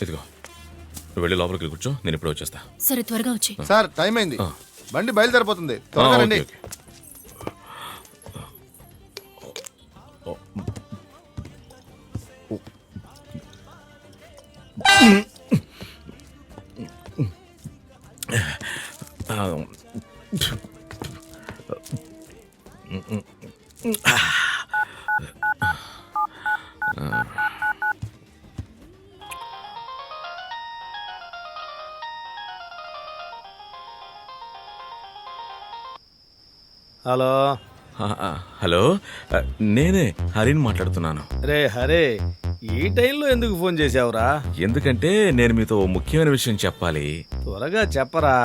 ఇదిగో నువ్వు వెళ్ళి లోపలికి కూర్చో, నేను ఇప్పుడు వచ్చేస్తా. సరే త్వరగా వచ్చి. సార్ టైం అయింది, బండి బయలుదేరిపోతుంది, త్వరగా రండి. హలో హలో, నేనే హరిని మాట్లాడుతున్నాను. రే హరే, ఈ టైంలో ఎందుకు ఫోన్ చేసావురా? ఎందుకంటే నేను మీతో ముఖ్యమైన విషయం చెప్పాలి. త్వరగా చెప్పరా.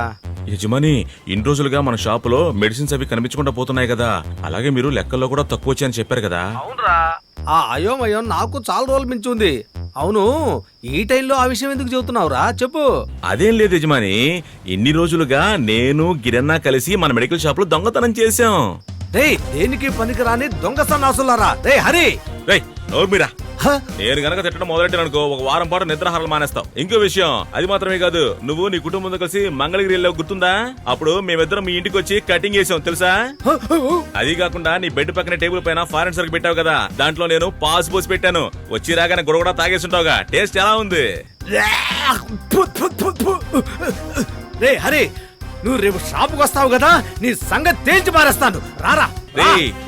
యజమాని, ఇన్ని రోజులుగా మన షాపులో మెడిసిన్స్ అవి కనిపించకుండా పోతున్నాయి కదా, అలాగే మీరు లెక్కల్లో కూడా తక్కువ వచ్చాయని చెప్పారు కదా. అవునరా, ఆ అయోమయం నాకు చాలా రోజులు మించి ఉంది. అవును, ఈ టైంలో ఆ విషయం ఎందుకు చెబుతున్నావురా? చెప్పు. అదేం లేదు యజమాని, ఇన్ని రోజులుగా నేను గిరన్నా కలిసి మన మెడికల్ షాప్ లో దొంగతనం చేశాం. రే, దేనికి పనికిరాని దొంగ సన్నాసులారా. రే హరి, రే నోర్మిరా, నేను గనక తిట్టడం మొదలెట్టాననుకో ఒక వారం పాటు నిద్రాహారాలు మానేస్తావు. ఇంకో విషయం, అది మాత్రమే కాదు, నువ్వు నీ కుటుంబంతో కలిసి మంగళగిరి వెళ్ళావు గుర్తుందా? అప్పుడు మేమిద్దరం మీ ఇంటికి వచ్చి కటింగ్ చేసాం తెలుసా? అది కాకుండా నీ బెడ్ పక్కన టేబుల్ పైన ఫారెన్ సరుకు పెట్టావు కదా, దాంట్లో నేను పాస్ పోసి పెట్టాను. వచ్చి రాగానే గురగడా తాగేస్తుంటావుగా. టేస్ట్ ఎలా ఉంది? రే హరి, నువ్వు రేపు షాపుకి వస్తావు కదా, నీ సంగతి తేల్చి మారేస్తాను. రారా.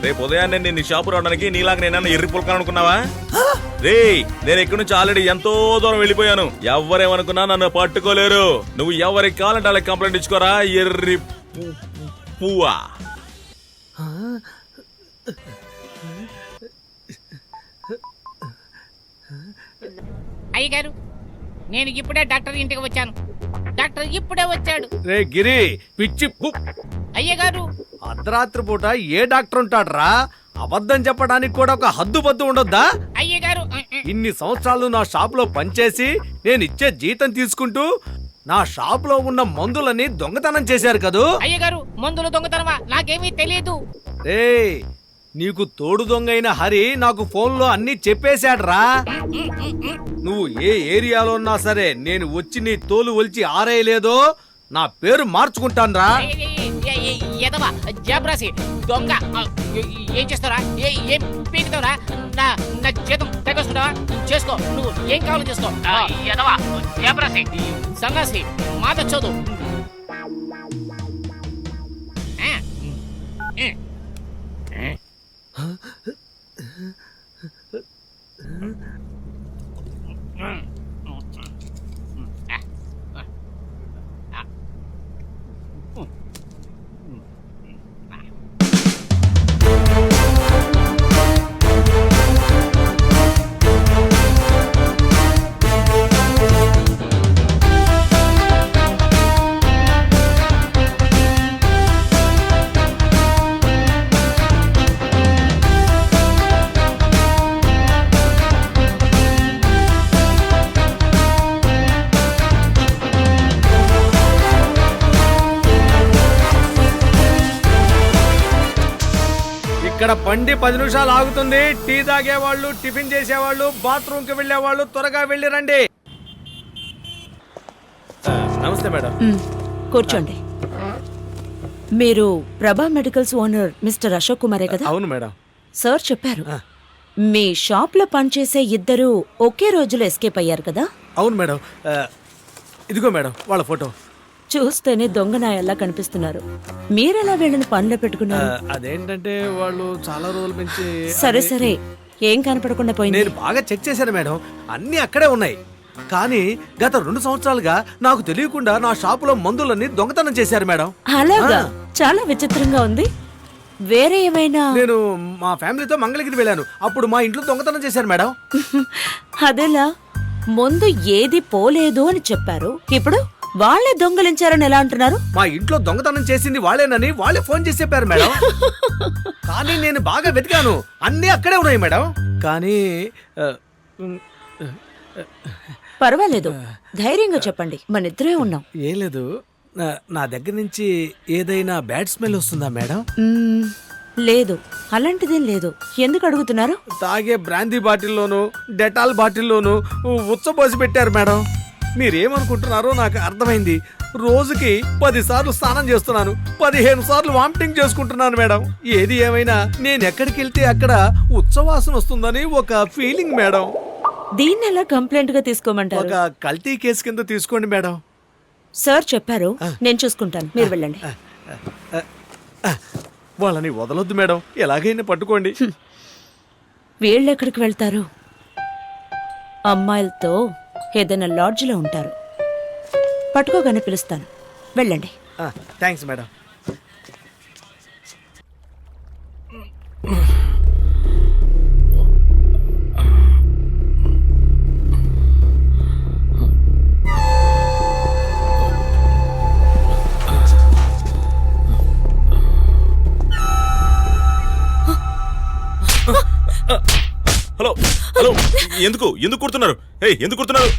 రేపు ఉదయాన్నే నేను షాపు రావడానికి నీలాగా నేను ఎర్రి పుల్కాలనుకున్నావా? రే, నేను ఇక్కడి నుంచి ఆల్రెడీ ఎంతో దూరం వెళ్ళిపోయాను. ఎవరేమనుకున్నా నన్ను పట్టుకోలేరు. నువ్వు ఎవరికి కావాలంటే వాళ్ళకి కంప్లైంట్ ఇచ్చుకోరా, ఎర్రి పువ్వా. అయ్యగారు, నేను ఇప్పుడే డాక్టర్ ఇంటికి వచ్చాను. డాక్టర్ ఇప్పుడే వచ్చాడు. రే గిరి, పిచ్చి అయ్యగారు, అర్ధరాత్రి పూట ఏ డాక్టర్ ఉంటాడ్రా? అబద్ధం చెప్పడానికి కూడా ఒక హద్దు పద్దు ఉండొద్దా? అయ్యగారు, ఇన్ని సంవత్సరాలు నా షాప్ లో పనిచేసి నేను ఇచ్చే జీతం తీసుకుంటూ నా షాప్ లో ఉన్న మందులని దొంగతనం చేశారు కదూ. అయ్యగారు, మందులు దొంగతనమా? నాకేమీ తెలియదు. రే, నీకు తోడు దొంగైన హరి నాకు ఫోన్లో అన్ని చెప్పేశాడ్రా. నువ్వు ఏ ఏరియాలో ఉన్నా సరే నేను వచ్చి నీ తోలు ఒలిచి ఆరేయలేదో నా పేరు మార్చుకుంటాన్రా. ఎదవా జబ్రాసి దొంగ, ఏం చేస్తారా? ఏం పీకుతావరా? నా జీతం తగ్గొస్తుంటావా? చేసుకో, నువ్వు ఏం కావాలో చేసుకో. ఎదవా జబ్రాసి సన్నాసి మాట చదువు. ఇక్కడ బండి 10 నిమిషాలు ఆగుతుంది. టీ తాగేవాళ్ళు, టిఫిన్ చేసేవాళ్ళు, బాత్రూమ్ కి వెళ్లేవాళ్ళు త్వరగా వెళ్ళి రండి. నమస్తే మేడం. కూర్చోండి. మీరు ప్రభా మెడికల్స్ ఓనర్ మిస్టర్ అశోక్ కుమారే కదా? అవును మేడం. సార్ చెప్పారు మీ షాప్ లో పనిచేసే ఇద్దరు ఒకే రోజులో ఎస్కేప్ అయ్యారు కదా? అవును మేడం. ఇదిగో మేడం వాళ్ళ ఫోటో. చూస్తేనే దొంగనాయల్లా కనిపిస్తున్నారు. మీరెలా వీళ్ళని పనిలో పెట్టుకున్నారు? అదేంటంటే వాళ్ళు చాలా రోజుల నుంచి. సరే సరే, ఏం కనపడకుండా పోయింది? నేను బాగా చెక్ చేశాను మేడం, అన్ని అక్కడే ఉన్నాయి. కానీ గత 2 సంవత్సరాలుగా నాకు తెలియకుండా నా షాపులో మందులన్నీ దొంగతనం చేశారు మేడం. అలాగా? చాలా విచిత్రంగా ఉంది. వేరే ఏమైనా? నేను మా ఫ్యామిలీతో మంగళగిరి వెళ్ళాను, అప్పుడు మా ఇంట్లో దొంగతనం చేశారు మేడం. అదేలా? ముందు ఏది పోలేదు అని చెప్పారు, ఇప్పుడు వాళ్ళే దొంగలించారని ఎలా అంటున్నారు? మా ఇంట్లో దొంగతనం చేసింది వాళ్ళేనని వాళ్ళే ఫోన్ చేసి చెప్పారు మేడం. కానీ నేను బాగా వెతికాను, అన్నీ అక్కడే ఉన్నాయి మేడం. కానీ పర్వాలేదు, ధైర్యంగా చెప్పండి, మనిద్దరే ఉన్నాం. ఏం లేదు, నా దగ్గర నుంచి ఏదైనా బ్యాడ్ స్మెల్ వస్తుందా మేడం? లేదు, అలాంటిదేం లేదు. ఎందుకు అడుగుతున్నారు? తాగే బ్రాందీ బాటిల్లోను డెటాల్ బాటిల్లోను ఉచ్చపోసి పెట్టారు మేడం. మీరేమనుకుంటున్నారో నాకు అర్థమైంది. రోజుకి 10 సార్లు స్నానం చేస్తున్నాను, 15 సార్లు వామిటింగ్ చేసుకుంటున్నాను మేడం. ఏది ఏమైనా నేను ఎక్కడికి వెళ్తే అక్కడ ఉత్సవాసన వస్తుందని ఒక ఫీలింగ్ మేడం. దీన్ని ఎలా కంప్లైంట్ గా తీసుకోమంటారు? ఒక కల్తీ కేసు కింద తీసుకోండి మేడం. సార్ చెప్పారు, నేను చూసుకుంటాను, మీరు వెళ్ళండి. వాళ్ళని వదలొద్దు మేడం, ఎలాగైనా పట్టుకోండి. వీళ్ళు ఎక్కడికి వెళ్తారు? అమ్మాయిలతో ఏదైనా లాడ్జ్లో ఉంటారు. పట్టుకోగానే పిలుస్తాను, వెళ్ళండి. Thanks madam. హలో హలో, ఎందుకు ఎందుకు కొడుతున్నారు? ఎందుకు కొడుతున్నారు?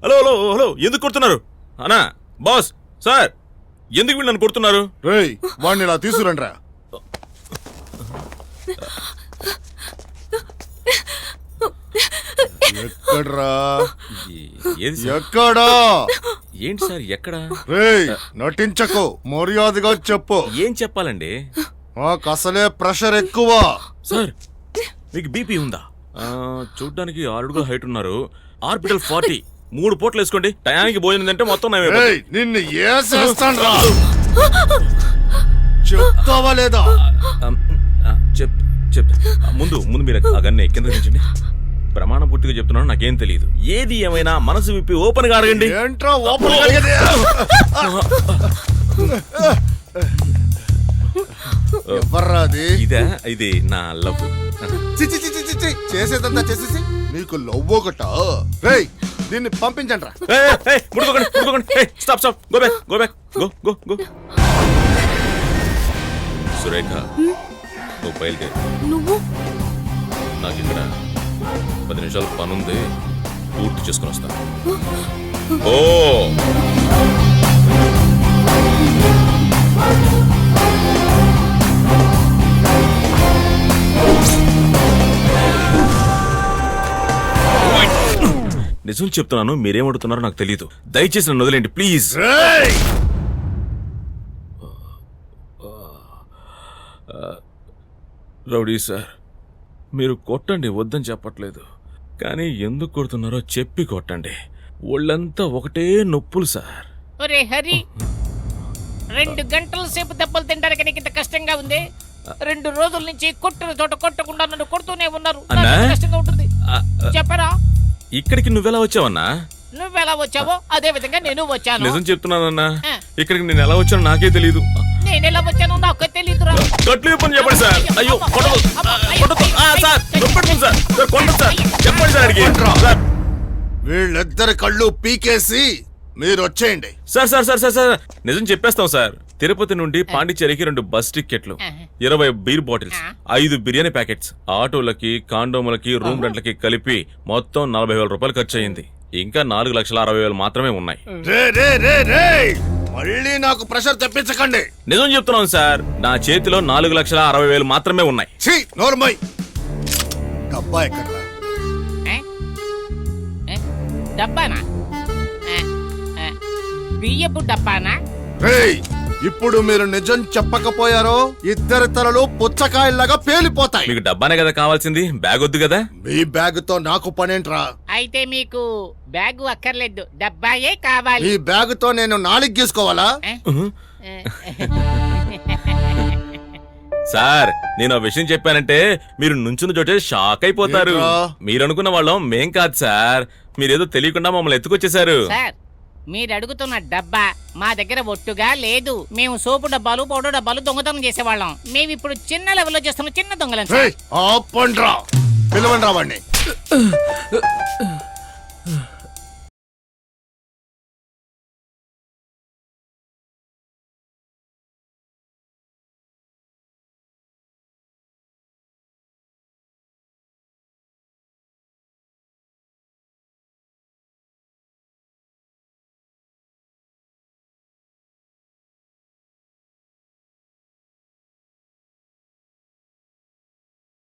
హలో హలో హలో, ఎందుకు కొడుతున్నారు? అన్నా, బాస్, సార్, ఎందుకు వీళ్ళు నన్ను కొడుతున్నారు? రేయ్ వాడిని ఇలా తీసుకురండిరా. ఎక్కడ్రా? ఏది సార్? ఎక్కడా? ఏంటి సార్ ఎక్కడ? రేయ్ నటించకు, మర్యాదగా చెప్పు. ఏం చెప్పాలండి? నాకు అసలే ప్రెషర్ ఎక్కువ. సార్, మీకు బీపీ ఉందా? చూడ్డానికి 6 అడుగుల హైట్ ఉన్నారు. ఆర్బిటల్ 40. 3 పూటలు వేసుకోండి. టయానికి భోజనం తింటే మొత్తం రేయ్ నిన్ను ఏసేస్తానురా. చెప్తావా లేదా? ముందు మీరు ఆ గన్ను కింద దించండి. ప్రమాణ పూర్తిగా చెప్తున్నాను, నాకేం తెలియదు. ఏది ఏమైనా మనసు విప్పి ఓపెన్ గా అడగండి. ఏంట్రా ఓపెన్ గా అడిగేది? ఎవర్రా అది? ఇది నా లవ్. చేసేదంతా చేసేసి నీకు లవ్ ఒకట. రేయ్ దీన్ని పంపించండి రా. Stop go back go. Surekha, నువ్వు బయలుదేరు. నాకు ఇక్కడ 10 నిమిషాలు పనుంది, పూర్తి చేసుకుని వస్తాను. ఓ నిజం చెప్తున్నాను, మీరేమడుతున్నారో నాకు తెలియదు. దయచేసి నన్ను వదిలేండి ప్లీజ్. రౌడీ సార్, మీరు కొట్టండి, వద్దని చెప్పట్లేదు, కానీ ఎందుకు కొడుతున్నారో చెప్పి కొట్టండి. ఒళ్ళంతా ఒకటే నొప్పులు సార్. ఒరే హరి, 2 గంటల సేపు దెబ్బలు తింటానికి నీకు ఇంత కష్టంగా ఉంది? 2 రోజుల నుంచి కొట్టిన చోట కొట్టకుండా నన్ను కొడుతూనే ఉన్నారు. నాకు ఎంత కష్టంగా ఉంటుంది చెప్పరా? ఇక్కడికి నువ్వెలా వచ్చావన్నా? నువ్వెలా వచ్చావో అదే విధంగా నేను వచ్చాను. నిజం చెప్తున్నానన్నా, ఇక్కడికి నేను ఎలా వచ్చానో నాకే తెలియదు. నేను ఎలా వచ్చానో నాకు తెలియదురా. కట్లు చెప్పండి, చెప్పండి సార్. అయ్యో సార్, చెప్పండి సార్. వీళ్ళిద్దరి కళ్ళు పీకేసి మీరు వచ్చేయండి. సార్ నిజం చెప్పేస్తాం సార్. తిరుపతి నుండి పాండిచ్చేరికి 2 బస్ టికెట్లు, 20 బీర్ బాటిల్స్, 5 బిర్యానీ ప్యాకెట్స్, ఆటోలకి, కాండోములకి, రూమ్ రెంట్లకి కలిపి మొత్తం 40,000 రూపాయలు ఖర్చు అయింది. ఇంకా 4,60,000 మాత్రమే ఉన్నాయి. మళ్ళీ నాకు ప్రెషర్ తెప్పించకండి. నిజం చెప్తున్నాను సార్, నా చేతిలో 4,60,000 మాత్రమే ఉన్నాయి. నోర్మై, డబ్బా ఎక్కడ? డబ్బానా? బియ్యపు డబ్బానా? ఇప్పుడు మీరు నిజం చెప్పకపోయారో ఇద్దరి తలలు పుచ్చకాయల్లాగా పేలిపోతాయి. మీకు డబ్బానే కదా కావాల్సింది, బ్యాగ్ వద్దు కదా? మీ బ్యాగ్ తో నాకు పనేంట్రా? అయితే మీకు బ్యాగు అక్కర్లేదు, డబ్బాయే కావాలి. ఈ బ్యాగ్ తో నేను 4 గీసుకోవాలా? సార్, నేను ఆ విషయం చెప్పానంటే మీరు నుంచున్న చోటే షాక్ అయిపోతారు. మీరు అనుకున్న వాళ్ళం మేం కాదు సార్, మీరేదో తెలియకుండా మమ్మల్ని ఎత్తుకొచ్చేసారు. సార్, మీరు అడుగుతున్న డబ్బా మా దగ్గర ఒట్టుగా లేదు. మేము సోపు డబ్బాలు, పౌడర్ డబ్బాలు దొంగతనం చేసేవాళ్ళం. మేము ఇప్పుడు చిన్న లెవెల్లో చేస్తున్న చిన్న దొంగలం. పిలవండి రా వాడిని.